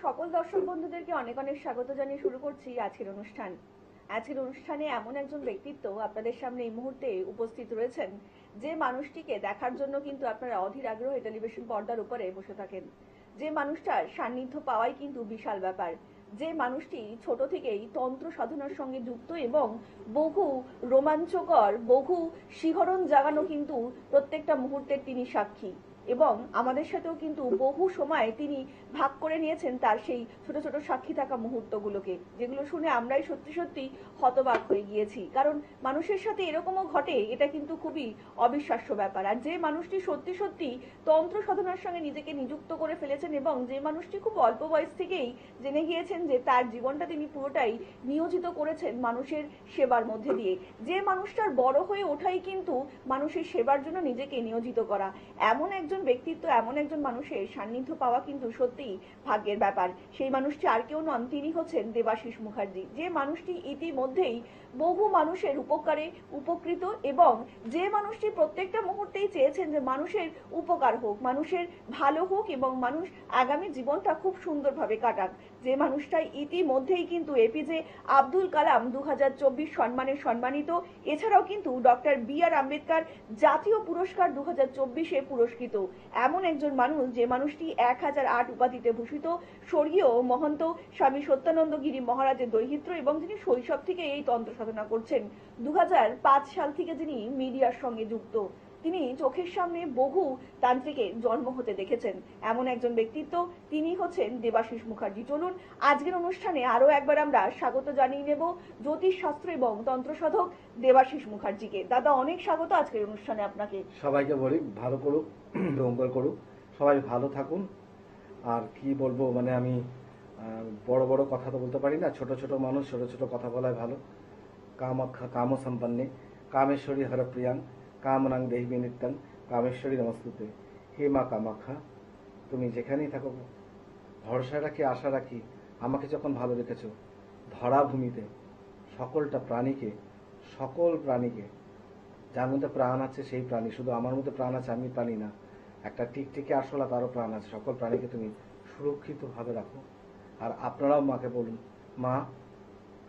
সকল দর্শক বন্ধুদেরকে অনেক অনেক স্বাগত জানিয়ে শুরু করছি আজকের অনুষ্ঠান। আজকের অনুষ্ঠানে এমন একজন ব্যক্তিত্ব আপনাদের সামনে এই মুহূর্তে উপস্থিত রয়েছেন, যে মানুষটিকে দেখার জন্য কিন্তু আপনারা অধীর আগ্রহে টেলিভিশন পর্দার উপরে বসে থাকেন। যে মানুষটার সান্নিধ্য পাওয়াই কিন্তু বিশাল ব্যাপার। যে মানুষটি ছোট থেকেই তন্ত্র সাধনার সঙ্গে যুক্ত এবং বহু রোমাঞ্চকর, বহু শিহরণ জাগানো কিন্তু প্রত্যেকটা মুহূর্তের তিনি সাক্ষী। এবং আমাদের সাথেও কিন্তু বহু সময় তিনি ভাগ করে নিয়েছেন তার সেই ছোট ছোট সাক্ষী থাকা মুহূর্তগুলোকে, যেগুলো শুনে আমরাই সত্যি সত্যি হতবাক হয়ে গিয়েছি। কারণ মানুষের সাথে এরকমও ঘটে, এটা কিন্তু খুবই অবিশ্বাস্য ব্যাপার। আর যে মানুষটি সত্যি সত্যি তন্ত্র সাধনার সঙ্গে নিজেকে নিযুক্ত করে ফেলেছেন এবং যে মানুষটি খুব অল্প বয়স থেকেই জেনে গিয়েছেন যে তার জীবনটা তিনি পুরোটাই নিয়োজিত করেছেন মানুষের সেবার মধ্যে দিয়ে, যে মানুষটার বড় হয়ে ওঠাই কিন্তু মানুষের সেবার জন্য নিজেকে নিয়োজিত করা, এমন একজন ব্যক্তিত্ব, এমন একজন মানুষের সান্নিধ্য পাওয়া কিন্তু সত্যিই ভাগ্যের ব্যাপার। সেই মানুষটি আর কেউ নন, তিনি হচ্ছেন দেবাশিস মুখার্জি। যে মানুষটি ইতিমধ্যেই বহু মানুষের উপকারে উপকৃত এবং যে মানুষটি প্রত্যেকটা মুহূর্তেই চেয়েছেন যে মানুষের উপকার হোক, মানুষের ভালো হোক এবং মানুষ আগামী জীবনটা খুব সুন্দরভাবে কাটাক। যে মানুষটা ইতিমধ্যেই কিন্তু এপিজে আব্দুল কালাম 2024 সম্মানে সম্মানিত, এছাড়াও কিন্তু ডক্টর বি.আর. আম্বেদকর জাতীয় পুরস্কার 2024-এ পুরস্কৃত। এমন একজন মানুষ, যে মানুষটি 1008 উপাধিতে ভূষিত, স্বর্গীয় মহন্ত স্বামী সত্যানন্দ গিরি মহারাজের দৌহিত্র এবং যিনি শৈশব থেকে এই তন্ত্র সাধনা করছেন। 2005 সাল থেকে যিনি মিডিয়ার সঙ্গে যুক্ত, তিনি চোখের সামনে বহু তান্ত্রিকের জন্ম হতে দেখেছেন। এমন একজন ব্যক্তিত্ব, তিনি হচ্ছেন দেবাশিস মুখার্জি। চলুন আজকের অনুষ্ঠানে আরো একবার আমরা স্বাগত জানিয়ে নেব জ্যোতিষ শাস্ত্র এবং তন্ত্র সাধক দেবাশিস মুখার্জিকে। দাদা, অনেক স্বাগত আজকের অনুষ্ঠানে আপনাকে। সবাইকে বলি ভালো করুক, মঙ্গল করুক, সবাই ভালো থাকুন। আর কি বলবো, মানে আমি বড় বড় কথা তো বলতে পারি না, ছোট ছোট মানুষ, ছোট ছোট কথা বলাই ভালো। কামাখ্যা কাম সম্পন্নে কামেশ্বরী হরপ্রিয়াং কামনাং দেহি নিত্যং কামেশ্বরী নমস্তুতে। হে মা কামাখ্যা, তুমি যেখানেই থাকো, ভরসা রাখি, আশা রাখি, আমাকে যখন ভালো রেখেছো ধরা ভূমিতে সকলটা প্রাণীকে, সকল প্রাণীকে, যার মধ্যে প্রাণ আছে সেই প্রাণী, শুধু আমার মধ্যে প্রাণ আছে আমি প্রাণী না, একটা টিকটিকি আরশোলা তারও প্রাণ আছে, সকল প্রাণীকে তুমি সুরক্ষিতভাবে রাখো। আর আপনারাও মাকে বলুন, মা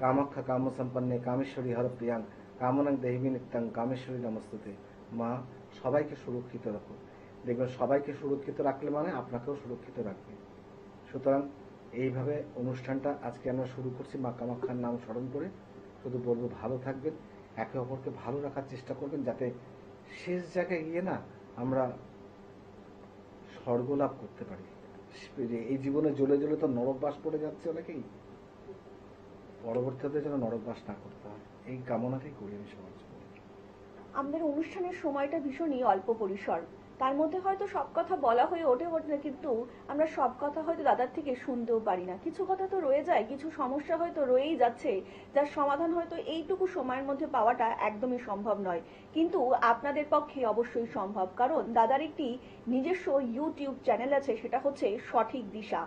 কামাখ্যা কাম সম্পন্নে কামেশ্বরী হরপ্রিয়াং কামনাং দেহি নিত্যং কামেশ্বরী নমস্তুতে। মা সবাইকে সুরক্ষিত রাখো। দেখবেন সবাইকে সুরক্ষিত রাখলে মানে আপনাকেও সুরক্ষিত রাখবে। সুতরাং এইভাবে অনুষ্ঠানটা আজকে আমরা শুরু করছি মা কামাখ্যার নাম স্মরণ করে। শুধু বলবো ভালো থাকবেন, একে অপরকে ভালো রাখার চেষ্টা করবেন, যাতে শেষ জায়গায় গিয়ে না আমরা স্বর্গ লাভ করতে পারি। এই জীবনে জ্বলে জ্বলে তো নরকবাস পড়ে যাচ্ছে অনেকেই, পরবর্তীতে যেন নরকবাস না করতে হয়, এই কামনাটাই করি আমি সবার জন্য। আমাদের অনুষ্ঠানের সময়টা ভীষণই অল্প পরিসর, তার মধ্যে হয়তো সব কথা বলা হয়ে ওঠে না, কিন্তু আমরা সব কথা হয়তো দাদার থেকে শুনতেও পারি না। কিছু কথা তো রয়ে যায়, কিছু সমস্যা হয়তো রয়েই যাচ্ছে, যার সমাধান হয়তো এইটুকু সময়ের মধ্যে পাওয়াটা একদমই সম্ভব নয়, কিন্তু আপনাদের পক্ষে অবশ্যই সম্ভব। কারণ দাদার একটি নিজস্ব ইউটিউব চ্যানেল আছে, সেটা হচ্ছে সঠিক দিশা।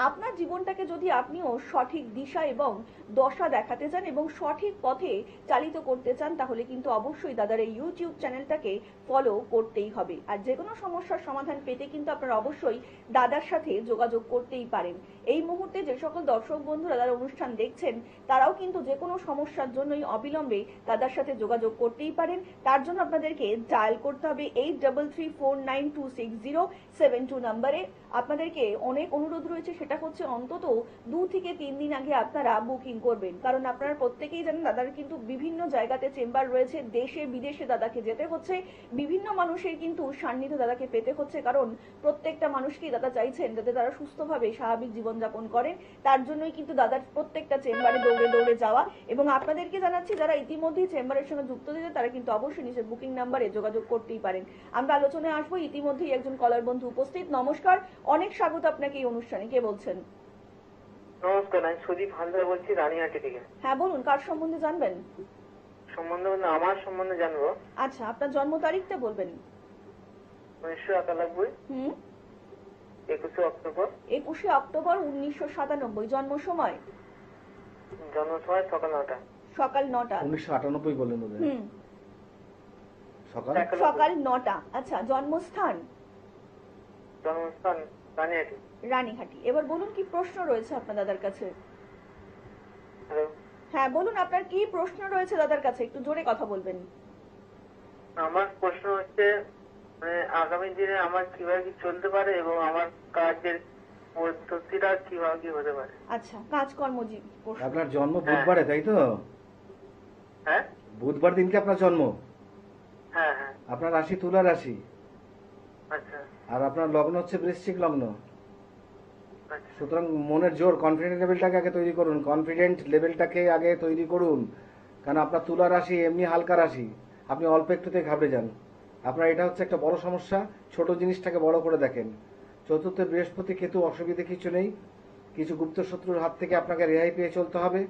আপনার জীবনটাকে যদি আপনিও সঠিক দিশা এবং দশা দেখাতে চান এবং সঠিক পথে চালিত করতে চান, তাহলে কিন্তু অবশ্যই দাদার এই ইউটিউব চ্যানেলটাকে ফলো করতেই হবে। আর যে কোনো সমস্যার সমাধান পেতে কিন্তু আপনারা অবশ্যই দাদার সাথে যোগাযোগ করতেই পারেন। এই মুহূর্তে যে সকল দর্শক বন্ধু দাদার অনুষ্ঠান দেখছেন, তারাও কিন্তু যে কোনো সমস্যার জন্যই অবিলম্বে দাদার সাথে যোগাযোগ করতেই পারেন। তার জন্য আপনাদেরকে ডায়াল করতে হবে 8334926072 নম্বরে। আপনাদেরকে অনেক অনুরোধ রয়েছে, সেটা হচ্ছে অন্তত 2 থেকে 3 দিন আগে আপনারা বুকিং করবেন। কারণ আপনারা প্রত্যেকেই জানেন দাদার কিন্তু বিভিন্ন জায়গাতে চেম্বার রয়েছে, দেশে বিদেশে দাদাকে যেতে হচ্ছে, বিভিন্ন মানুষের কিন্তু সান্নিধ্য দাদাকে পেতে হচ্ছে। কারণ প্রত্যেকটা মানুষকেই দাদা চাইছেন যাতে তারা সুস্থভাবে স্বাভাবিক জীবনযাপন করেন। তার জন্যই কিন্তু দাদার প্রত্যেকটা চেম্বারে দৌড়ে দৌড়ে যাওয়া। এবং আপনাদেরকে জানাচ্ছি, যারা ইতিমধ্যেই চেম্বারের সঙ্গে যুক্ত দিয়েছে, তারা কিন্তু অবশ্যই নিজের বুকিং নাম্বারে যোগাযোগ করতেই পারেন। আমরা আলোচনায় আসবো। ইতিমধ্যেই একজন কলার বন্ধু উপস্থিত। নমস্কার, অনেক স্বাগত আপনাকে এই অনুষ্ঠানে। কে বলছেন? নমস্কার, আমি সুদীপ হালদার বলছি, রানীহাটি থেকে। হ্যাঁ বলুন, কার সম্বন্ধে জানবেন? সম্বন্ধে বলতে আমার সম্বন্ধে জানবো। আচ্ছা, আপনার জন্ম তারিখটা বলবেন। 1991 21 অক্টোবর। 21 অক্টোবর 1997। জন্ম সময়? জন্ম সময় সকাল 9টা। সকাল 9টা। 1998 বললেন বোধ হয়। সকাল 9টা। আচ্ছা, জন্মস্থান? জন্মস্থান রানিহাটি। রানীহাটি। এবার বলুন কি প্রশ্ন রয়েছে আপনার দাদার কাছে? হ্যালো। হ্যাঁ বলুন, আপনার কি প্রশ্ন রয়েছে দাদার কাছে, একটু জোরে কথা বলবেন। আমার প্রশ্ন হচ্ছে মানে আগামী দিনে আমার কিভাবে কি চলতে পারে এবং আমার কাজের পদ্ধতিটা কিভাবে কি হতে পারে। আচ্ছা, কাজকর্মজীবী প্রশ্ন। আপনার জন্ম হ্যাঁ। বুধবারে, তাই তো? হ্যাঁ বুধবার দিনকে আপনার জন্ম। হ্যাঁ হ্যাঁ। আপনার রাশি তুলা রাশি, আচ্ছা আর আপনার লগ্ন হচ্ছে বৃশ্চিক লগ্ন। আচ্ছা সুতরাং মনের জোর, কনফিডেন্ট লেভেলটাকে আগে তৈরি করুন, কনফিডেন্ট লেভেলটাকে আগে তৈরি করুন। কারণ আপনার তুলা রাশি এমনি হালকা রাশি, আপনি অল্প একটুতে ঘাবড়ে যান। আপনার এটা হচ্ছে একটা বড় সমস্যা, ছোট জিনিসটাকে বড় করে দেখেন। চতুর্থ বৃহস্পতি কেতু, অসুবিধে কিছু নেই। কিছু গুপ্ত শত্রুর হাত থেকে আপনাকে রেহাই পেয়ে চলতে হবে।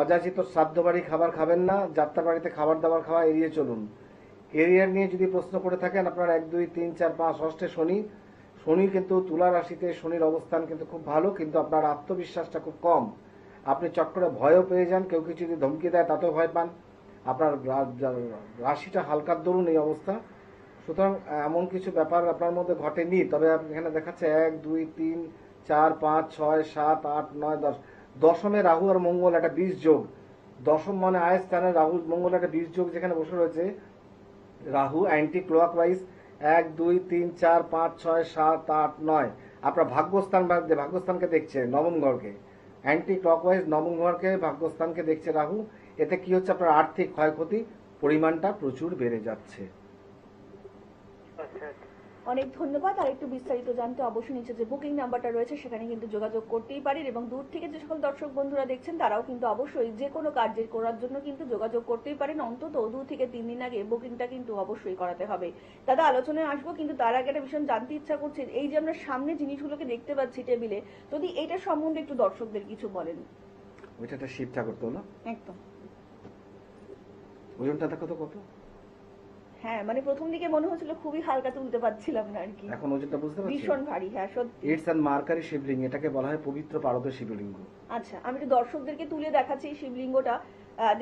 অযাচিত শ্রাদ্ধ বাড়ি খাবার খাবেন না, যাত্রা বাড়িতে খাবার দাবার খাওয়া এড়িয়ে চলুন। কেরিয়ার নিয়ে যদি প্রশ্ন করে থাকেন, আপনার 1 2 3 4 5 ষষ্ঠে শনি। শনি কিন্তু তুলা রাশিতে, শনির অবস্থান কিন্তু খুব ভালো, কিন্তু আপনার আত্মবিশ্বাসটা খুব কম। আপনি চট করে ভয়ও পেয়ে যান, কেউ কিছু যদি ধমকি দেয় তাতেও ভয় পান। আপনার রাশিটা হালকার দরুন এই অবস্থা। সুতরাং এমন কিছু ব্যাপার আপনার মধ্যে ঘটেনি, তবে এখানে দেখাচ্ছে 1 2 3 4 5 6 7 8 9 10। দশমে রাহু আর মঙ্গল একটা 20 যোগ। দশম মানে আয় স্থানে রাহু মঙ্গল একটা 20 যোগ যেখানে বসে রয়েছে। Rahu anti clockwise 1 2 3 4 5 6 7 8 9। আপনার ভাগ্যস্থানকে দেখছে, নবম ঘরকে। অ্যান্টি ক্লকওয়াইজ নবম ঘরকে, ভাগ্যস্থানকে দেখছে রাহু। এতে কি হচ্ছে, আপনার আর্থিক ক্ষয়ক্ষতি পরিমাণটা প্রচুর বেড়ে যাচ্ছে। আচ্ছা আচ্ছা। অনেক ধন্যবাদ। আর একটু বিস্তারিত জানতে অবশ্যই নিচে যে বুকিং নাম্বারটা রয়েছে সেখানে কিন্তু যোগাযোগ করতেই পারেন, এবং দূর থেকে যে সকল দর্শক বন্ধুরা দেখছেন তারাও কিন্তু অবশ্যই যে কোনো কার্যের করার জন্য কিন্তু যোগাযোগ করতেই পারেন। অন্তত 2 থেকে 3 দিন আগে বুকিংটা কিন্তু অবশ্যই করাতে হবে। দাদা, আলোচনায় আসবো, কিন্তু তার আগে একটা ভীষণ জানতে ইচ্ছা করছে, এই যে আমরা সামনে জিনিসগুলোকে দেখতে পাচ্ছি টেবিলে, যদি এটা সম্বন্ধে একটু দর্শকদের কিছু বলেন। ওইটা একটা শিব ঠাকুর তো না? একদম। ওজনটা দেখো তো কত। হ্যাঁ, মানে প্রথম দিকে মনে হচ্ছিল খুবই হালকা, তুলতে পারছিলাম না আর কি। এখন ওজনটা বুঝতে পারছি। ভীষণ ভারী, হ্যাঁ সত্যি। ইটস অ্যান মার্কারি শিবলিঙ্গ, এটাকে বলা হয় পবিত্র পারদ শিবলিঙ্গ। আচ্ছা, আমি একটু দর্শকদেরকে তুলে দেখাচ্ছি এই শিবলিঙ্গটা।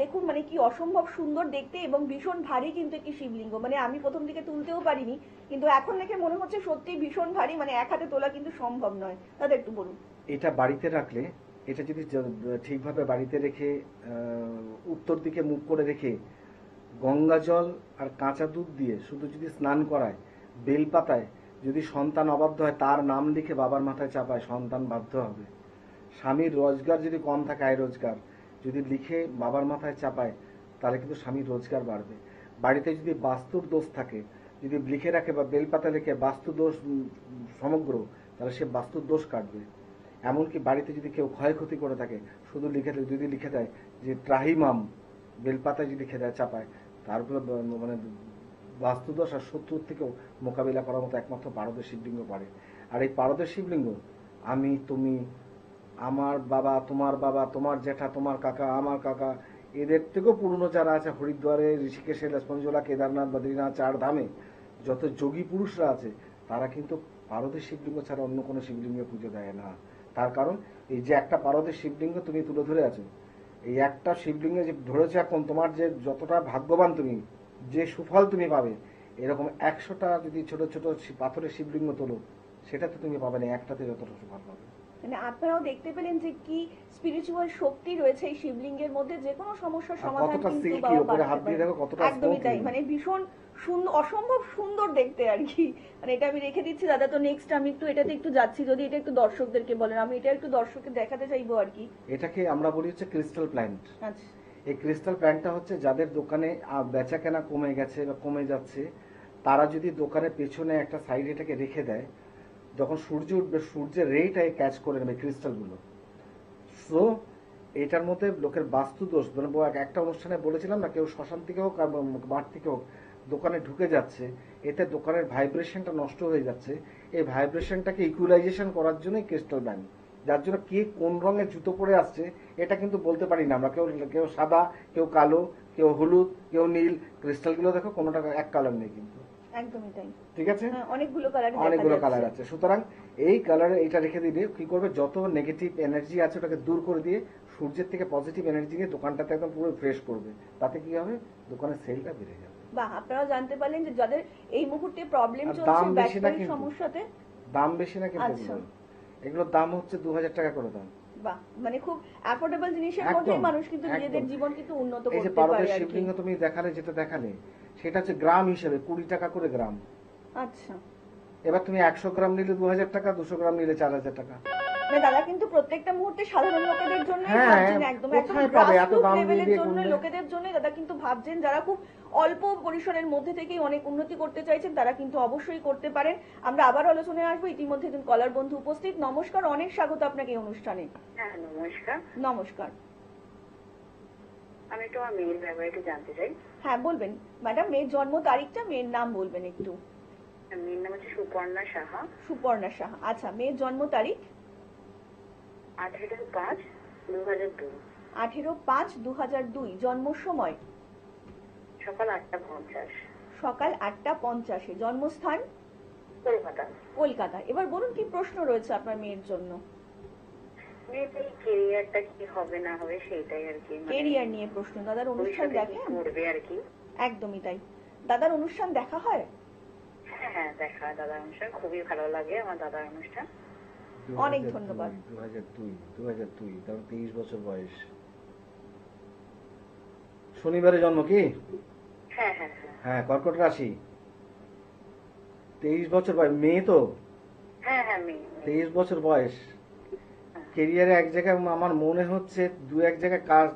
দেখুন মানে কি অসম্ভব সুন্দর দেখতে এবং ভীষণ ভারী কিন্তু একটি শিবলিঙ্গ। মানে আমি প্রথম দিকে তুলতেও পারিনি, কিন্তু এখন দেখে মনে হচ্ছে সত্যি ভীষণ ভারী, মানে এক হাতে তোলা কিন্তু সম্ভব নয়। দাদা একটু বলুন। এটা বাড়িতে রাখলে, এটা যদি ঠিকভাবে বাড়িতে রেখে উত্তর দিকে মুখ করে রেখে গঙ্গা জল আর কাঁচা দুধ দিয়ে শুধু যদি স্নান করায়, বেলপাতায় যদি সন্তান অবাধ্য হয় তার নাম লিখে বাবার মাথায় চাপায়, সন্তান বাধ্য হবে। স্বামীর রোজগার যদি কম থাকে, আয় রোজগার যদি লিখে বাবার মাথায় চাপায়, তাহলে কিন্তু স্বামীর রোজগার বাড়বে। বাড়িতে যদি বাস্তুর দোষ থাকে, যদি লিখে রাখে বা বেলপাতা লিখে বাস্তু দোষ সমগ্র, তাহলে সে বাস্তুর দোষ কাটবে। এমনকি বাড়িতে যদি কেউ ক্ষয়ক্ষতি করে থাকে, শুধু যদি লিখে দেয় যে ত্রাহিমাম, বেলপাতায় যদি লিখে দেয় চাপায়, তারপরে মানে বাস্তুদোষ আর শত্রুর থেকেও মোকাবিলা করার মতো একমাত্র পারদের শিবলিঙ্গ পারে। আর এই পারদের শিবলিঙ্গ আমি, তুমি, আমার বাবা, তোমার জ্যাঠা, তোমার কাকা, আমার কাকা, এদের থেকেও পুরনো যারা আছে হরিদ্বারে, ঋষিকেশে, লক্ষ্মণজোলা, কেদারনাথ, বদ্রীনাথ, 4 ধামে যত যোগী পুরুষরা আছে, তারা কিন্তু পারদের শিবলিঙ্গ ছাড়া অন্য কোনো শিবলিঙ্গে পুজো দেয় না। তার কারণ এই যে একটা পারদের শিবলিঙ্গ তুমি তুলে ধরে আছো, এই একটা শিবলিঙ্গে যে ধরেছে, এখন তোমার যে যতটা ভাগ্যবান তুমি, যে সুফল তুমি পাবে, এরকম 100টা যদি ছোট ছোট পাথরের শিবলিঙ্গ তোলো, সেটা তো তুমি পাবে না, একটাতে যতটা সুফল পাবে। মানে আপনারাও দেখতে পেলেন যে কি স্পিরিচুয়াল শক্তি রয়েছে এই শিবলিঙ্গের মধ্যে, যে কোনো সমস্যার সমাধান কতটা কিন্তু সিল্কি, বাবা উপরে পাঠাতে হাত দিয়ে পারে। দেখো কতটা একদমই তাই, smoothly। মানে ভীষণ সুন্দর, অসম্ভব সুন্দর দেখতে আর কি। মানে এটা আমি রেখে দিচ্ছি দাদা। তো নেক্সট আমি একটু এটাতে একটু যাচ্ছি, যদি এটা একটু দর্শকদেরকে বলেন, আমি এটা একটু দর্শককে দেখাতে চাইবো আর কি। এটাকে আমরা বলি হচ্ছে ক্রিস্টাল প্ল্যান্ট। আচ্ছা। এই ক্রিস্টাল প্ল্যান্টটা হচ্ছে যাদের দোকানে বেচা কেনা কমে গেছে বা কমে যাচ্ছে, তারা যদি দোকানের পেছনে একটা সাইডে এটাকে রেখে দেয়, যখন সূর্য উঠবে সূর্যের রেটাই ক্যাচ করে নেবে ক্রিস্টালগুলো। সো এটার মধ্যে লোকের বাস্তু দোষ, মানে একটা অনুষ্ঠানে বলেছিলাম না, কেউ শ্মশান থেকে হোক আর মাঠ থেকে হোক দোকানে ঢুকে যাচ্ছে, এতে দোকানের ভাইব্রেশনটা নষ্ট হয়ে যাচ্ছে। এই ভাইব্রেশনটাকে ইকুয়ালাইজেশন করার জন্যই ক্রিস্টাল ব্যান্ড, যার জন্য কে কোন রঙের জুতো পরে আসছে এটা কিন্তু বলতে পারি না আমরা। কেউ সাদা, কেউ কালো, কেউ হলুদ, কেউ নীল। ক্রিস্টালগুলো দেখো কোনোটা এক কালার নেই কিন্তু। একদমই তাই। ঠিক আছে, হ্যাঁ, অনেকগুলো কালার, অনেকগুলো কালার আছে। সুতরাং এই কালারে এটা রেখে দিলে কি করবে, যত নেগেটিভ এনার্জি আছে ওটাকে দূর করে দিয়ে সূর্যের থেকে পজিটিভ এনার্জি নিয়ে দোকানটাতে একদম পুরো ফ্রেশ করবে। তাতে কি হবে, দোকানের সেলটা বেড়ে যাবে। বাহ, আপনারাও জানতে পারলেন যে যাদের এই মুহূর্তে প্রবলেম আর চলছে দাম বেশি না ব্যাটারি কিন্তু। সমস্যাতে। দাম বেশি না কিন্তু আচ্ছা। এগুলোর দাম হচ্ছে 2000 টাকা করে দাম। বাহ, মানে খুব অ্যাফোর্ডেবল জিনিসের একদম, মধ্যেই মানুষ কিন্তু নিজেদের একদম। জীবন কিন্তু উন্নত এই যে করতে পারদের পারে আর কি। শিবলিঙ্গ তুমি দেখালে, যেটা দেখালে সেটা হচ্ছে গ্রাম হিসেবে 20 টাকা করে গ্রাম। আচ্ছা, এবার তুমি 100 গ্রাম নিলে 2000 টাকা, 200 গ্রাম নিলে 4000 টাকা। মানে দাদা কিন্তু প্রত্যেকটা মুহূর্তে সাধারণ লোকেদের জন্য হ্যাঁ, ভাবছেন, একদম একদম কোথায় পাবে এত গ্রাসরুট দাম লেভেলের দিয়ে জন্য করলে? লোকেদের জন্য দাদা কিন্তু ভাবছেন, যারা খুব অল্প পরিসরের মধ্যে থেকেই অনেক উন্নতি করতে চাইছেন তারা কিন্তু অবশ্যই করতে পারেন। আমরা আবার আলোচনায় আসবো, ইতিমধ্যে একজন কলার বন্ধু উপস্থিত। নমস্কার, অনেক স্বাগত আপনাকে এই অনুষ্ঠানে। হ্যাঁ নমস্কার। নমস্কার। আমি একটু আমার মেয়ের ব্যাপারে একটু জানতে চাই। হ্যাঁ বলবেন ম্যাডাম, মেয়ের জন্ম তারিখটা, মেয়ের নাম বলবেন একটু। মেয়ের নাম হচ্ছে সুপর্ণা সাহা। সুপর্ণা সাহা, আচ্ছা। মেয়ের জন্ম তারিখ 18/5/2002, 18/5/2002। জন্ম সময় সকাল 8:50, সকাল 8:50। জন্মস্থান কলকাতা। কলকাতা। এবার বলুন কি প্রশ্ন রয়েছে আপনার মেয়ের জন্য? মেয়েদের কেরিয়ারটা কি হবে না হবে সেটাই আর কি, কেরিয়ার নিয়ে প্রশ্ন। দাদার অনুষ্ঠান ভবিষ্যতে কি দেখেন? করবে আর কি। একদমই তাই। দাদার অনুষ্ঠান দেখা হয়? হ্যাঁ হ্যাঁ দেখা হয়, দাদার অনুষ্ঠান খুবই ভালো লাগে আমার দাদার অনুষ্ঠান। অনেক ধন্যবাদ। 2002, তার 23 বছর বয়স। শনিবারে জন্ম কি? হ্যাঁ হ্যাঁ হ্যাঁ হ্যাঁ, কর্কট রাশি। 23 বছর বয়স, মেয়ে তো। হ্যাঁ হ্যাঁ মেয়ে। 23 বছর বয়স। কেরিয়ারে এক জায়গায় আমার মনে হচ্ছে এক জায়গায় কাজ,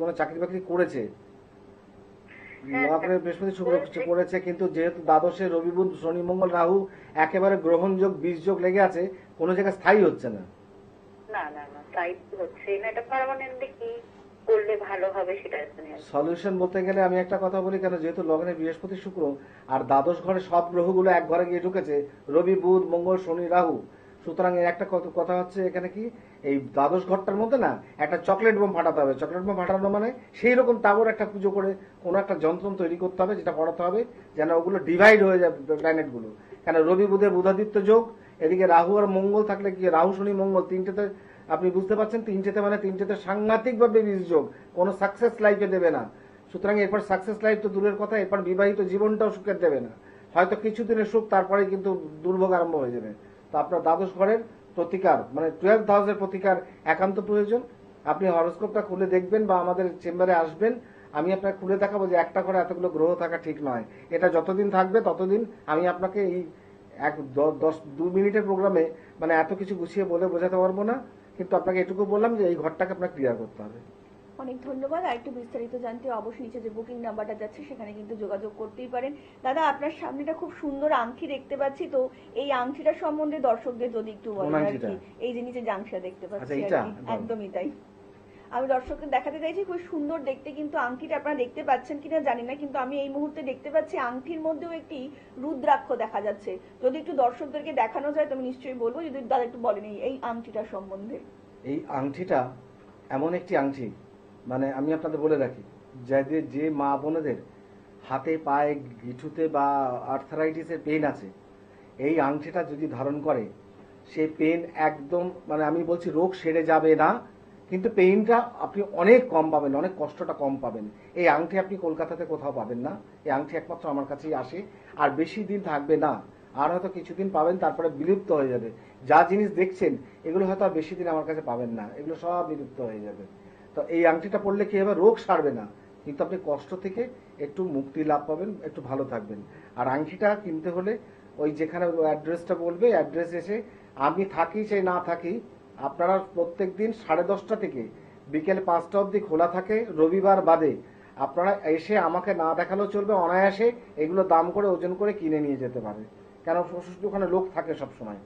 মানে চাকরি বাকরি করেছে। হ্যাঁ, মহাগ্রহ বৃহস্পতি শুক্র কিছু করেছে, কিন্তু যেহেতু দ্বাদশে রবি বুধ শনি মঙ্গল রাহু একেবারে গ্রহণযোগ বীজযোগ লেগে আছে, কোনো জায়গায় স্থায়ী হচ্ছে না। না না না তাই হচ্ছে না, এটা পার্মানেন্টলি কি করলে ভালো হবে সেটা জানি আর কি। সলিউশন বলতে গেলে আমি একটা কথা বলি, কেন যেহেতু লগ্নে বৃহস্পতি শুক্র আর দ্বাদশ ঘরে সব গ্রহগুলো এক ঘরে গিয়ে ঢুকেছে, রবি বুধ মঙ্গল শনি রাহু, সুতরাং এর একটা কথা হচ্ছে এখানে কি, এই দ্বাদশ ঘরটার মধ্যে না একটা চকলেট বোম ফাটাতে হবে। চকলেট বোম ফাটানো মানে সেই রকম টাওয়ার একটা পুজো করে কোনো একটা যন্ত্র তৈরি করতে হবে, যেটা পড়াতে হবে যেন ওগুলো ডিভাইড হয়ে যায় প্ল্যানেটগুলো। কেন রবি বুধের বুধাদিত্য যোগ, এদিকে রাহু আর মঙ্গল থাকলে কি, রাহু শনি মঙ্গল তিনটেতে আপনি বুঝতে পারছেন, তিনটেতে মানে তিনটেতে সাংঘাতিকভাবে বীজ যোগ, কোনো সাকসেস লাইফে দেবে না। সুতরাং এরপর সাকসেস লাইফ তো দূরের কথা, এরপর বিবাহিত জীবনটাও সুখের দেবে না। হয়তো কিছুদিনের সুখ, তারপরে কিন্তু দুর্ভোগ আরম্ভ হয়ে যাবে। তো আপনার দ্বাদশ ঘরের প্রতিকার, মানে 12th হাউসের প্রতিকার একান্ত প্রয়োজন। আপনি হরোস্কোপটা খুলে দেখবেন বা আমাদের চেম্বারে আসবেন, আমি আপনাকে খুলে দেখাবো যে একটা ঘরে এতগুলো গ্রহ থাকা ঠিক নয়। এটা যতদিন থাকবে ততদিন আমি আপনাকে এই 2 মিনিটের প্রোগ্রামে মানে এত কিছু গুছিয়ে বলে বোঝাতে পারবো না, কিন্তু আপনাকে এটুকু বললাম যে এই ঘরটাকে আপনাকে ক্লিয়ার করতে হবে। অনেক ধন্যবাদ। আর একটু বিস্তারিত জানতে অবশ্যই নিচে যে বুকিং নাম্বারটা যাচ্ছে সেখানে কিন্তু যোগাযোগ করতেই পারেন। দাদা আপনার সামনেটা খুব সুন্দর আংটি দেখতে পাচ্ছি, তো এই আংটিটার সম্বন্ধে দর্শকদের যদি একটু বলেন আর আংটিটা? কি। এই যে নিচে জাংশা দেখতে পাচ্ছি আচ্ছা, আর এইটা? কি, একদমই তাই। আমি দর্শকদের দেখাতে চাইছি, খুব সুন্দর দেখতে কিন্তু আংটিটা। আপনারা দেখতে পাচ্ছেন কিনা জানি না, কিন্তু আমি এই মুহূর্তে দেখতে পাচ্ছি আংটির মধ্যেও একটি রুদ্রাক্ষ দেখা যাচ্ছে। যদি একটু দর্শকদেরকে দেখানো যায় তো আমি নিশ্চয়ই বলবো, যদি দাদা একটু বলেন এই আংটিটার সম্বন্ধে। এই আংটিটা এমন একটি আংটি, মানে আমি আপনাদের বলে রাখি, যাদের যে মা বোনেদের হাতে পায়ে গিঠুতে বা আর্থারাইটিসের পেন আছে, এই আংটিটা যদি ধারণ করে সেই পেন একদম, মানে আমি বলছি রোগ সেরে যাবে না, কিন্তু পেইনটা আপনি অনেক কম পাবেন, অনেক কষ্টটা কম পাবেন। এই আংটি আপনি কলকাতাতে কোথাও পাবেন না, এই আংটি একমাত্র আমার কাছেই আসে। আর বেশি দিন থাকবে না, আর হয়তো কিছুদিন পাবেন, তারপরে বিলুপ্ত হয়ে যাবে। যা জিনিস দেখছেন এগুলো হয়তো আর বেশি দিন আমার কাছে পাবেন না, এগুলো সব বিলুপ্ত হয়ে যাবে। তো এই আংটিটা পড়লে কি হবে, রোগ সারবে না, কিন্তু আপনি কষ্ট থেকে একটু মুক্তি লাভ পাবেন, একটু ভালো থাকবেন। আর আংটিটা কিনতে হলে ওই যেখানে অ্যাড্রেসটা বলবে, অ্যাড্রেস এসে, আমি থাকি চাই না থাকি, আপনারা প্রত্যেক দিন 10:30 থেকে বিকেল 5টা অবধি খোলা থাকে, রবিবার বাদে। আপনারা এসে আমাকে না দেখালেও চলবে, অনায়াসে এগুলো দাম করে ওজন করে কিনে নিয়ে যেতে পারে, কেন ওখানে লোক থাকে সব সময়,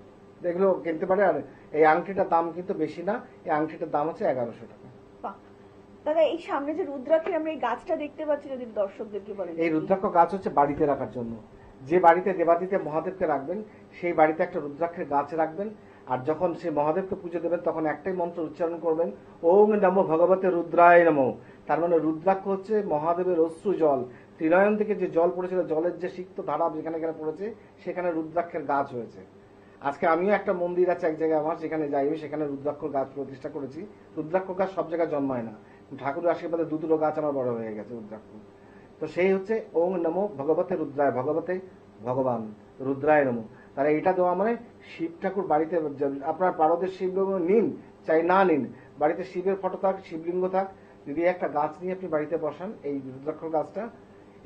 এগুলো কিনতে পারে। আর এই আংটিটার দাম কিন্তু বেশি না, এই আংটিটার দাম হচ্ছে 1100 টাকা। বাহ। দাদা এই সামনে যে রুদ্রাক্ষের আমরা এই গাছটা দেখতে পাচ্ছি, যদি দর্শকদেরকে বলেন। এই রুদ্রাক্ষ গাছ হচ্ছে বাড়িতে রাখার জন্য। যে বাড়িতে দেবাদিদেব মহাদেবকে রাখবেন সেই বাড়িতে একটা রুদ্রাক্ষের গাছ রাখবেন। আর যখন সে মহাদেবকে পুজো দেবেন তখন একটাই মন্ত্র উচ্চারণ করবেন, ওম নমো ভগবতে রুদ্রায় নমো। তার মানে রুদ্রাক্ষ হচ্ছে মহাদেবের অশ্রু জল, ত্রিনয়ন থেকে যে জল পড়েছিল, জলের যে সিক্ত ধারা যেখানে যেখানে পড়েছে সেখানে রুদ্রাক্ষের গাছ হয়েছে। আজকে আমিও একটা মন্দির আছে এক জায়গায় আমার, যেখানে যাই আমি, সেখানে রুদ্রাক্ষ গাছ প্রতিষ্ঠা করেছি। রুদ্রাক্ষ গাছ সব জায়গায় জন্মায় না, ঠাকুরের আশীর্বাদে দুটো গাছ আমার বড় হয়ে গেছে রুদ্রাক্ষ। তো সেই হচ্ছে ওম নমো ভগবতে রুদ্রায়, ভগবতে ভগবান রুদ্রায় নমো। তাহলে এটা দেওয়া মানে শিব ঠাকুর বাড়িতে আপনার পারদের শিবলিঙ্গ নিন চাই না নিন, বাড়িতে শিবের ফটো থাক, শিবলিঙ্গ থাক, যদি একটা গাছ নিয়ে আপনি বাড়িতে বসান, এই রুদ্রাক্ষ গাছটা,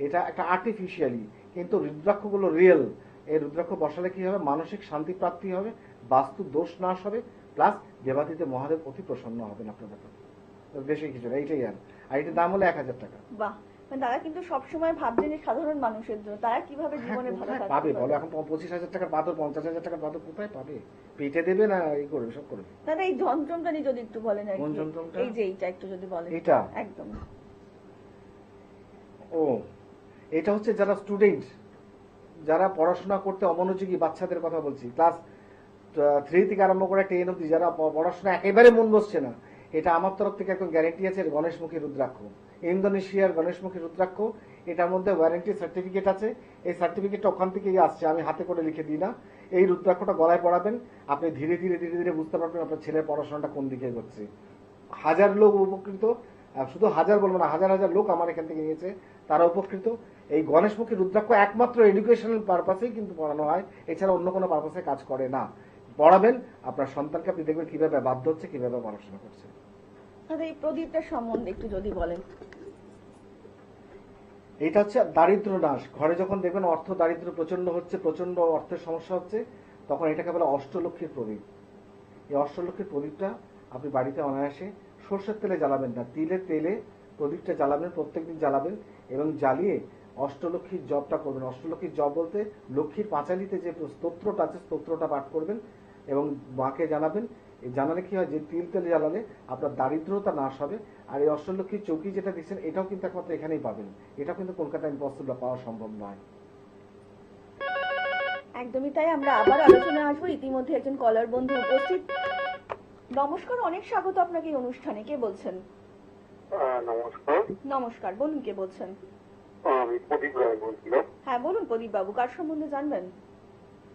এটা একটা আর্টিফিশিয়ালি, কিন্তু রুদ্রাক্ষগুলো রিয়েল। এই রুদ্রাক্ষ বসালে কি হবে, মানসিক শান্তি প্রাপ্তি হবে, বাস্তু দোষ নাশ হবে, প্লাস দেবাদিতে মহাদেব অতি প্রসন্ন হবেন আপনার ব্যাপারে। বেশি কিছু না, এইটাই আর এটার দাম হলো 1,000 টাকা। বাহ, মানে দাদা কিন্তু সবসময় ভাবছেন যে সাধারণ মানুষের জন্য, তারা কিভাবে জীবনে ভালো কোথায় থাকতে পাবে বলো? পারে। এখন 25,000 টাকার পাথর, 50,000 টাকার পাথর কোথায় পাবে? পেটে দেবে না এই করবে, সব করবে। দাদা এই যন্ত্রটা নিয়ে যদি একটু বলেন আর কোন কি। যন্ত্রটা? এই যে এইটা একটু যদি বলেন। এটা? একদম। ও, এটা হচ্ছে যারা স্টুডেন্ট, যারা পড়াশোনা করতে অমনোযোগী বাচ্চাদের কথা বলছি, ক্লাস 3 থেকে আরম্ভ করে 10 অব্দি, যারা পড়াশোনা একেবারে মন বসছে না, এটা আমার তরফ থেকে একদম গ্যারেন্টি আছে। গণেশমুখী রুদ্রাক্ষ, ইন্দোনেশিয়ার গণেশমুখী রুদ্রাক্ষ, এটার মধ্যে ওয়ারেন্টি সার্টিফিকেট আছে। এই সার্টিফিকেটটা ওখান থেকেই আসছে, আমি হাতে করে লিখে দিই না। এই রুদ্রাক্ষটা গলায় পড়াবেন, আপনি ধীরে ধীরে ধীরে ধীরে বুঝতে পারবেন আপনার ছেলের পড়াশোনাটা কোন দিকে এগোচ্ছে। হাজার লোক উপকৃত, শুধু হাজার বলবো না, হাজার হাজার লোক আমার এখান থেকে নিয়েছে, তারা উপকৃত। এই গণেশমুখী রুদ্রাক্ষ একমাত্র এডুকেশনাল পারপাসেই কিন্তু পড়ানো হয়, এছাড়া অন্য কোনো পারপাসে কাজ করে না। পড়াবেন আপনার সন্তানকে, আপনি দেখবেন কিভাবে বাধ্য হচ্ছে, কিভাবে পড়াশোনা করছে। দাদা এই প্রদীপটার সম্বন্ধে একটু যদি বলেন। এটা হচ্ছে দারিদ্র নাশ। ঘরে যখন দেখবেন অর্থ দারিদ্র প্রচন্ড হচ্ছে, প্রচন্ড অর্থের সমস্যা হচ্ছে, তখন এটাকে বলে অষ্টলক্ষ্মীর প্রদীপ। এই অষ্টলক্ষ্মীর প্রদীপটা আপনি বাড়িতে অনায়াসে সর্ষের তেলে জ্বালাবেন না, তিলের তেলে প্রদীপটা জ্বালাবেন, প্রত্যেকদিন জ্বালাবেন এবং জ্বালিয়ে অষ্টলক্ষ্মীর জপটা করবেন। অষ্টলক্ষ্মীর জপ বলতে লক্ষ্মীর পাঁচালিতে যে স্তোত্রটা আছে, স্তোত্রটা পাঠ করবেন এবং মাকে জানাবেন। এই জানালে কি হয়, যে তিল তেলে জ্বালালে আপনার দারিদ্রতা নাশ হবে। আর এই অষ্টলক্ষ্মীর চৌকি যেটা দিচ্ছেন, এটাও কিন্তু একমাত্র এখানেই পাবেন, এটাও কিন্তু কলকাতায় ইম্পসিবল, পাওয়া সম্ভব নয়। একদমই তাই। আমরা আবার আলোচনা আসবো, ইতিমধ্যে একজন কলার বন্ধু উপস্থিত। নমস্কার, অনেক স্বাগত আপনাকে এই অনুষ্ঠানে। কে বলছেন? নমস্কার, নমস্কার, বলুন কে বলছেন? আমি প্রদীপ রায় বলছিলাম। হ্যাঁ বলুন প্রদীপ বাবু, কার সম্বন্ধে জানবেন?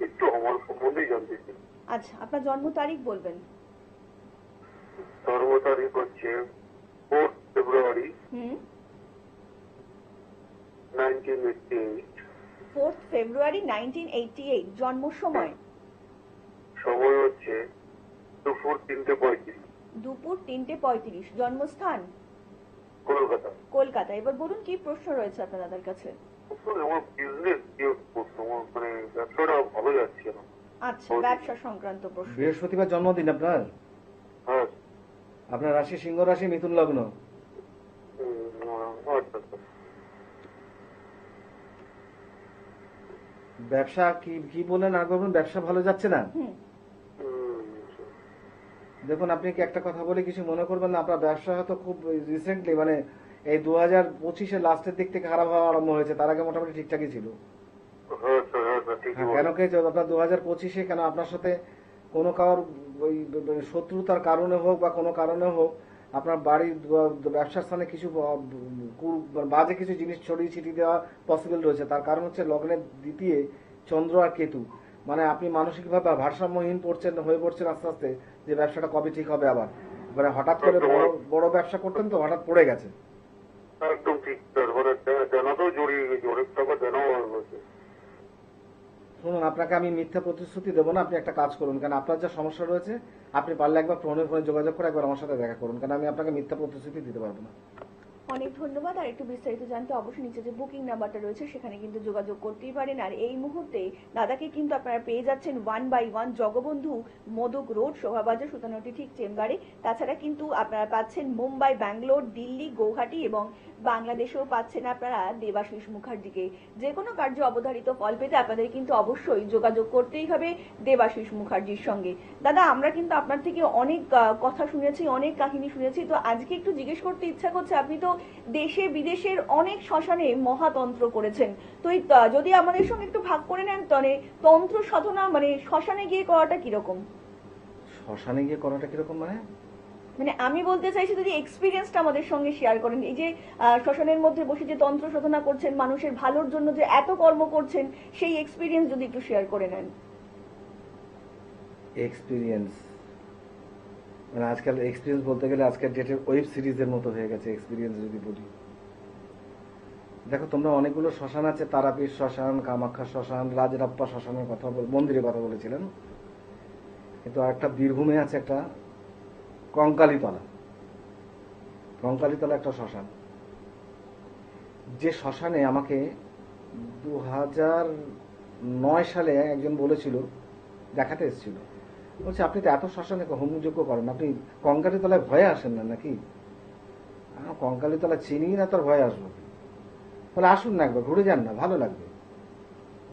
একটু আমার সম্বন্ধেই জানতে চাই। আচ্ছা, আপনার জন্ম তারিখ বলবেন। জন্ম তারিখ হচ্ছে 4 ফেব্রুয়ারি হুম 1988। 4 ফেব্রুয়ারি 1988। জন্ম সময়? সময় হচ্ছে দুপুর 3:35, দুপুর 3:35। জন্মস্থান? কলকাতা। কলকাতা। এবার বলুন কি প্রশ্ন রয়েছে আপনার দাদার কাছে? আমার বিজনেস কি করতো, আমার মানে ব্যবসাটা ভালো যাচ্ছে না। আচ্ছা, ব্যবসা সংক্রান্ত প্রশ্ন। বৃহস্পতিবার জন্মদিন আপনার? হ্যাঁ। আপনার রাশি সিংহ রাশি, মিথুন লগ্ন। আচ্ছা। ব্যবসা কি কি বলেন আর বলবেন, ব্যবসা ভালো যাচ্ছে না? হুম দেখুন, আপনি কি একটা কথা বলে কিছু মনে করবেন না, আপনার ব্যবসা হয়তো খুব রিসেন্টলি, মানে এই 2025-এর লাস্টের দিক থেকে খারাপ হওয়া আরম্ভ হয়েছে, তার আগে মোটামুটি ঠিকঠাকই ছিল। কেন কে আপনার 2025-এ কেন আপনার সাথে কোনো কারোর ওই শত্রুতার কারণে হোক বা কোনো কারণে হোক, আপনার বাড়ির ব্যবসার স্থানে কিছু বাজে কিছু জিনিস ছড়িয়ে ছিটিয়ে দেওয়া পসিবল রয়েছে। তার কারণ হচ্ছে লগ্নের দ্বিতীয় চন্দ্র আর কেতু, মানে আপনি মানসিকভাবে ভারসাম্যহীন হয়ে পড়ছেন আস্তে আস্তে, যে ব্যবসাটা কবে ঠিক হবে আবার। মানে হঠাৎ করে বড় ব্যবসা করতেন তো, হঠাৎ পড়ে গেছে। একদম ঠিক, তারপরে দেনাতেও জড়িয়ে গেছে, অনেক টাকা দেনাও হয়েছে। শুনুন, আপনাকে আমি মিথ্যা প্রতিশ্রুতি দেবো না, আপনি একটা কাজ করুন, কারণ আপনার যা সমস্যা রয়েছে, আপনি পারলে একবার ফোনে যোগাযোগ করে একবার আমার সাথে দেখা করুন, কারণ আমি আপনাকে মিথ্যা প্রতিশ্রুতি দিতে পারবো না। অনেক ধন্যবাদ। আর একটু বিস্তারিত জানতে অবশ্যই নিচে যে বুকিং নাম্বারটা রয়েছে সেখানে কিন্তু যোগাযোগ করতেই পারেন। আর এই মুহূর্তে দাদাকে কিন্তু আপনারা পেয়ে যাচ্ছেন 1/1 জগবন্ধু মোদক রোড, শোভাবাজার, সুতানটি ঠিক চেম্বারে। তাছাড়া কিন্তু আপনারা পাচ্ছেন মুম্বাই, ব্যাঙ্গালোর, দিল্লি, গৌহাটি এবং বাংলাদেশেও পাচ্ছেন আপনারা দেবাশিস মুখার্জিকে। যে কোনো কার্য অবধারিত ফল পেতে আপনাদের কিন্তু অবশ্যই যোগাযোগ করতেই হবে দেবাশিস মুখার্জির সঙ্গে। দাদা আমরা কিন্তু আপনার থেকে অনেক কথা শুনেছি, অনেক কাহিনী শুনেছি, তো আজকে একটু জিজ্ঞেস করতে ইচ্ছা করছে, আপনি তো দেশে বিদেশের অনেক শ্মশানে মহাতন্ত্র করেছেন, তো যদি আমাদের সঙ্গে একটু ভাগ করে নেন, তাহলে তন্ত্র সাধনা মানে শ্মশানে গিয়ে করাটা কিরকম? শ্মশানে গিয়ে করাটা কিরকম মানে? মানে আমি বলতে চাইছি যদি এক্সপিরিয়েন্সটা আমাদের সঙ্গে শেয়ার করেন, এই যে শ্মশানের মধ্যে বসে যে তন্ত্র সাধনা করছেন, মানুষের ভালোর জন্য যে এত কর্ম করছেন, সেই এক্সপিরিয়েন্স যদি একটু শেয়ার করে নেন। এক্সপিরিয়েন্স মানে আজকাল এক্সপিরিয়েন্স বলতে গেলে আজকের ডেটের ওয়েব সিরিজের মতো হয়ে গেছে এক্সপিরিয়েন্স যদি বলি। দেখো, তোমরা অনেকগুলো শ্মশান আছে, তারাপীঠ শ্মশান, কামাখ্যা শ্মশান, রাজরাপ্পা শ্মশানের কথা মন্দিরের কথা বলেছিলেন। কিন্তু আর একটা বীরভূমে আছে একটা কঙ্কালীতলা। কঙ্কালীতলা একটা শ্মশান, যে শ্মশানে আমাকে 2009 সালে একজন বলেছিল, দেখাতে এসেছিল, বলছে আপনি তো এত শ্মশানে হোমযজ্ঞ করেন, আপনি কঙ্কালীতলায় ভয়ে আসেন না নাকি? কঙ্কালীতলা চিনি না, তোর ভয়ে আসবো? বলে আসুন না, একবার ঘুরে যান না, ভালো লাগবে।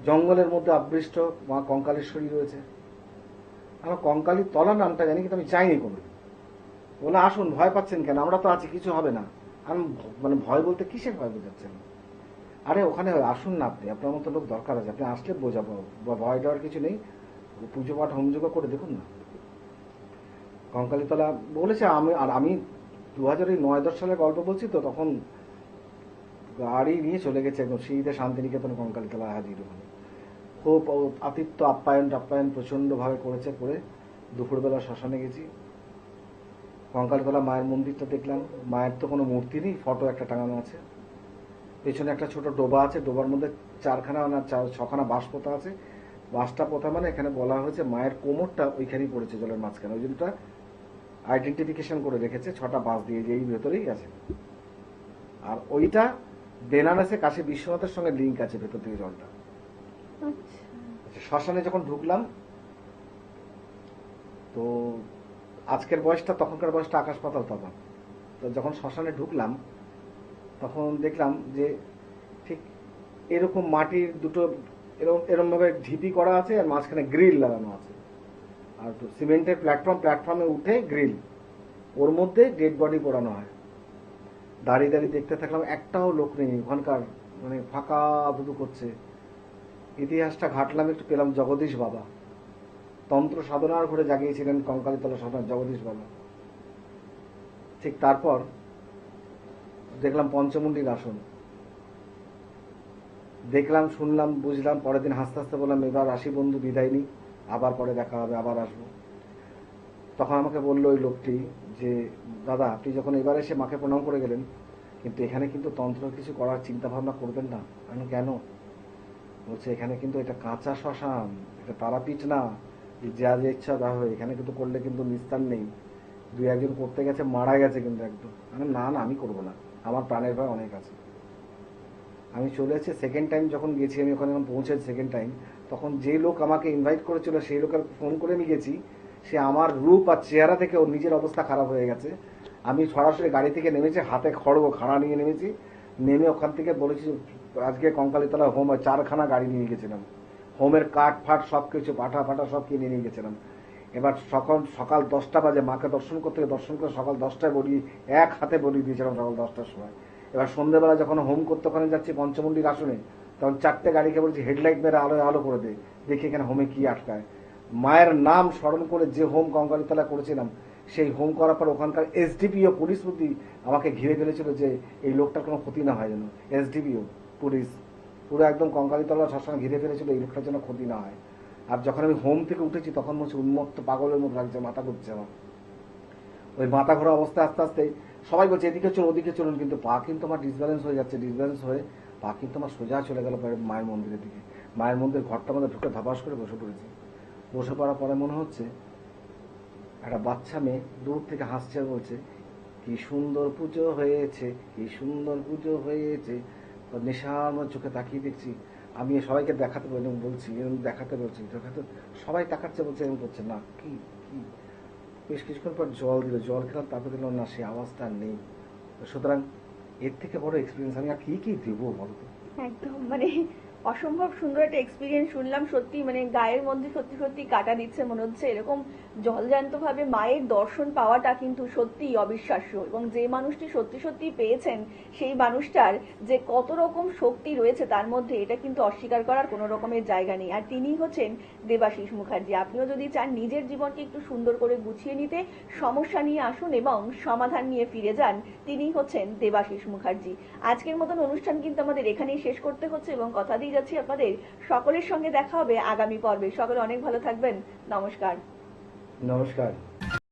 জঙ্গলের মধ্যে আবৃষ্ট মা কঙ্কালেশ্বরী রয়েছে। আমার কঙ্কালী তলা নামটা জানি, কিন্তু আমি চাইনি কোনো। বলে আসুন, ভয় পাচ্ছেন কেন, আমরা তো আছি, কিছু হবে না। আমি মানে ভয় বলতে কিসের ভয় বোঝাচ্ছেন? আরে ওখানে আসুন না, আপনি, আপনার মতো লোক দরকার আছে, আপনি আসলে বোঝাবো, ভয় দেওয়ার কিছু নেই, পুজো পাঠ হোমযজ্ঞ করে দেখুন না। কঙ্কালীতলা বলেছে। আমি 2009-10 সালের গল্প বলছি তো, তখন গাড়ি নিয়ে চলে গেছে একদম সিঁড়িতে শান্তিনিকেতন কঙ্কালীতলা হাজির। ওখানে খুব আতিথ্য আপ্যায়ন প্রচণ্ডভাবে করেছে। করে দুপুরবেলা শ্মশানে গেছি, কঙ্কালীতলা মায়ের মন্দিরটা দেখলাম। মায়ের তো কোনো মূর্তি নেই, ফটো একটা টাঙানো আছে। পেছনে একটা ছোট ডোবা আছে, ডোবার মধ্যে 4খানা বাঁশ পোতা আছে। বাঁশটা পোতা মানে এখানে বলা হয়েছে মায়ের কোমরটা ওইখানেই পড়েছে জলের মাঝখানে, ওই জন্যটা আইডেন্টিফিকেশন করে রেখেছে 6টা বাঁশ দিয়ে, যে এই ভেতরেই আছে। আর ওইটা বেনারসে কাশী বিশ্বনাথের সঙ্গে লিঙ্ক আছে ভেতর থেকে জলটা। শ্মশানে যখন ঢুকলাম, তো আজকের বয়সটা তখনকার বয়সটা আকাশ পাতাল তফাৎ। তো যখন শ্মশানে ঢুকলাম তখন দেখলাম যে ঠিক এরকম মাটির দুটো এরকম ভাবে ঢিপি করা আছে, আর মাঝখানে গ্রিল লাগানো আছে। আর তো সিমেন্টের প্ল্যাটফর্মে উঠে গ্রিল, ওর মধ্যে ডেড বডি পোড়ানো হয়। দাঁড়িয়ে দাঁড়িয়ে দেখতে থাকলাম, একটাও লোক নেই ওখানকার, মানে ফাঁকা ধুধু করছে। ইতিহাসটা ঘাটলাম একটু, পেলাম জগদীশ বাবা তন্ত্র সাধনার ঘরে জাগিয়েছিলেন কঙ্কালীতলা শ্মশান, জগদীশ বাবা। ঠিক তারপর দেখলাম পঞ্চমুণ্ডির আসন, দেখলাম, শুনলাম, বুঝলাম। পরের দিন হাসতে হাসতে বললাম এবার আসি বন্ধু, বিদায় নি, আবার পরে দেখা হবে, আবার আসবো। তখন আমাকে বললো ওই লোকটি যে দাদা, আপনি যখন এবার এসে মাকে প্রণাম করে গেলেন, কিন্তু এখানে কিন্তু তন্ত্র কিছু করার চিন্তা ভাবনা করবেন না। আমি কেন? বলছে এখানে কিন্তু এটা কাঁচা শ্মশান, এটা তারাপীঠ না, যা যে ইচ্ছা তা হয়, এখানে কিন্তু করলে কিন্তু নিস্তার নেই। 2-1 জন করতে গেছে, মারা গেছে কিন্তু একদম। না না, আমি করবো না, আমার প্রাণের ভয় অনেক আছে। আমি চলে এসেছি সেকেন্ড টাইম যখন গেছি, আমি ওখানে যখন পৌঁছেছি সেকেন্ড টাইম, তখন যে লোক আমাকে ইনভাইট করেছিল সেই লোকের ফোন করে নিয়ে গেছি, সে আমার রূপ আর চেহারা থেকে ওর নিজের অবস্থা খারাপ হয়ে গেছে। আমি সরাসরি গাড়ি থেকে নেমেছি, হাতে খড়গ খাড়া নিয়ে নেমেছি, নেমে ওখান থেকে বলেছি আজকে কঙ্কালীতলা হোম 4খানা গাড়ি নিয়ে গেছিলাম, হোমের কাঠ ফাট সব কিছু পাঠা ফাটা সব কিনে নিয়ে গেছিলাম। এবার সকাল 10টা বাজে মাকে দর্শন করে সকাল 10টায় বলি, এক হাতে বলি দিয়েছিলাম সকাল 10টার সময়। এবার সন্ধ্যেবেলা যখন হোম করতে ওখানে যাচ্ছি পঞ্চমুণ্ডির আসনে, তখন 4টে গাড়িকে বলছি হেডলাইট মেরে আলো করে দে, দেখি এখানে হোমে কি আটকায়। মায়ের নাম স্মরণ করে যে হোম কঙ্কালীতলা করেছিলাম, সেই হোম করার পর ওখানকার এসডিপিও পুলিশ প্রতি আমাকে ঘিরে ফেলেছিল যে এই লোকটার কোনো ক্ষতি না হয় যেন। এসডিপিও পুলিশ পুরো একদম কঙ্কালীতলা শ্মশান ঘিরে ফেলেছিল, এই লোকটার যেন ক্ষতি না হয়। আর যখন আমি হোম থেকে উঠেছি তখন মনে হচ্ছে উন্মত্ত পাগলের মতো লাগছে, মাথা ঘুরছে আমার। ওই মাথা ঘোরা অবস্থায় আস্তে আস্তে সবাই বলছে এদিকে চলুন ওদিকে চলুন, কিন্তু পা কিন্তু আমার ডিসব্যালেন্স হয়ে যাচ্ছে, ডিসব্যালেন্স হয়ে পা কিন্তু আমার সোজা চলে গেল মায়ের মন্দিরের দিকে। মায়ের মন্দির ঘরটা মধ্যে ঢুকে ধপাস করে বসে পড়েছি। বসে পড়ার পরে মনে হচ্ছে একটা বাচ্চা মেয়ে দূর থেকে হাসছে, বলছে কি সুন্দর পুজো হয়েছে, কি সুন্দর পুজো হয়েছে। নেশার মধ্যে চোখে তাকিয়ে দেখছি, আমি সবাইকে দেখাতে বলছি, দেখাতে বলছি, সবাই তাকাচ্ছে, বলছে এরকম করছে না। কি কি বেশ কিছুক্ষণ পর জল খেলাম, তারপর দিলাম না, সে আওয়াজটা আর নেই। সুতরাং এর থেকে বড় এক্সপিরিয়েন্স আমি আর কি দেবো বলতো। একদম মানে অসম্ভব সুন্দর একটা এক্সপিরিয়েন্স শুনলাম, সত্যি মানে গায়ের মধ্যে সত্যি সত্যি কাটা দিচ্ছে মনে হচ্ছে। এরকম জলজ্যান্ত ভাবে মায়ের দর্শন পাওয়াটা কিন্তু সত্যিই অবিশ্বাস্য, এবং যে মানুষটি সত্যি সত্যি পেয়েছেন সেই মানুষটার যে কত রকম শক্তি রয়েছে তার মধ্যে, এটা কিন্তু অস্বীকার করার কোনো রকমের জায়গা নেই। আর তিনি হচ্ছেন দেবাশিস মুখার্জি। আপনিও যদি চান নিজের জীবনকে একটু সুন্দর করে গুছিয়ে নিতে, সমস্যা নিয়ে আসুন এবং সমাধান নিয়ে ফিরে যান, তিনি হচ্ছেন দেবাশিস মুখার্জি। আজকের মতন অনুষ্ঠান কিন্তু আমাদের এখানেই শেষ করতে হচ্ছে, এবং কথা দিয়ে যাচ্ছি আপনাদের সকলের সঙ্গে দেখা হবে আগামী পর্বে। সকলে অনেক ভালো থাকবেন। নমস্কার। নমস্কার।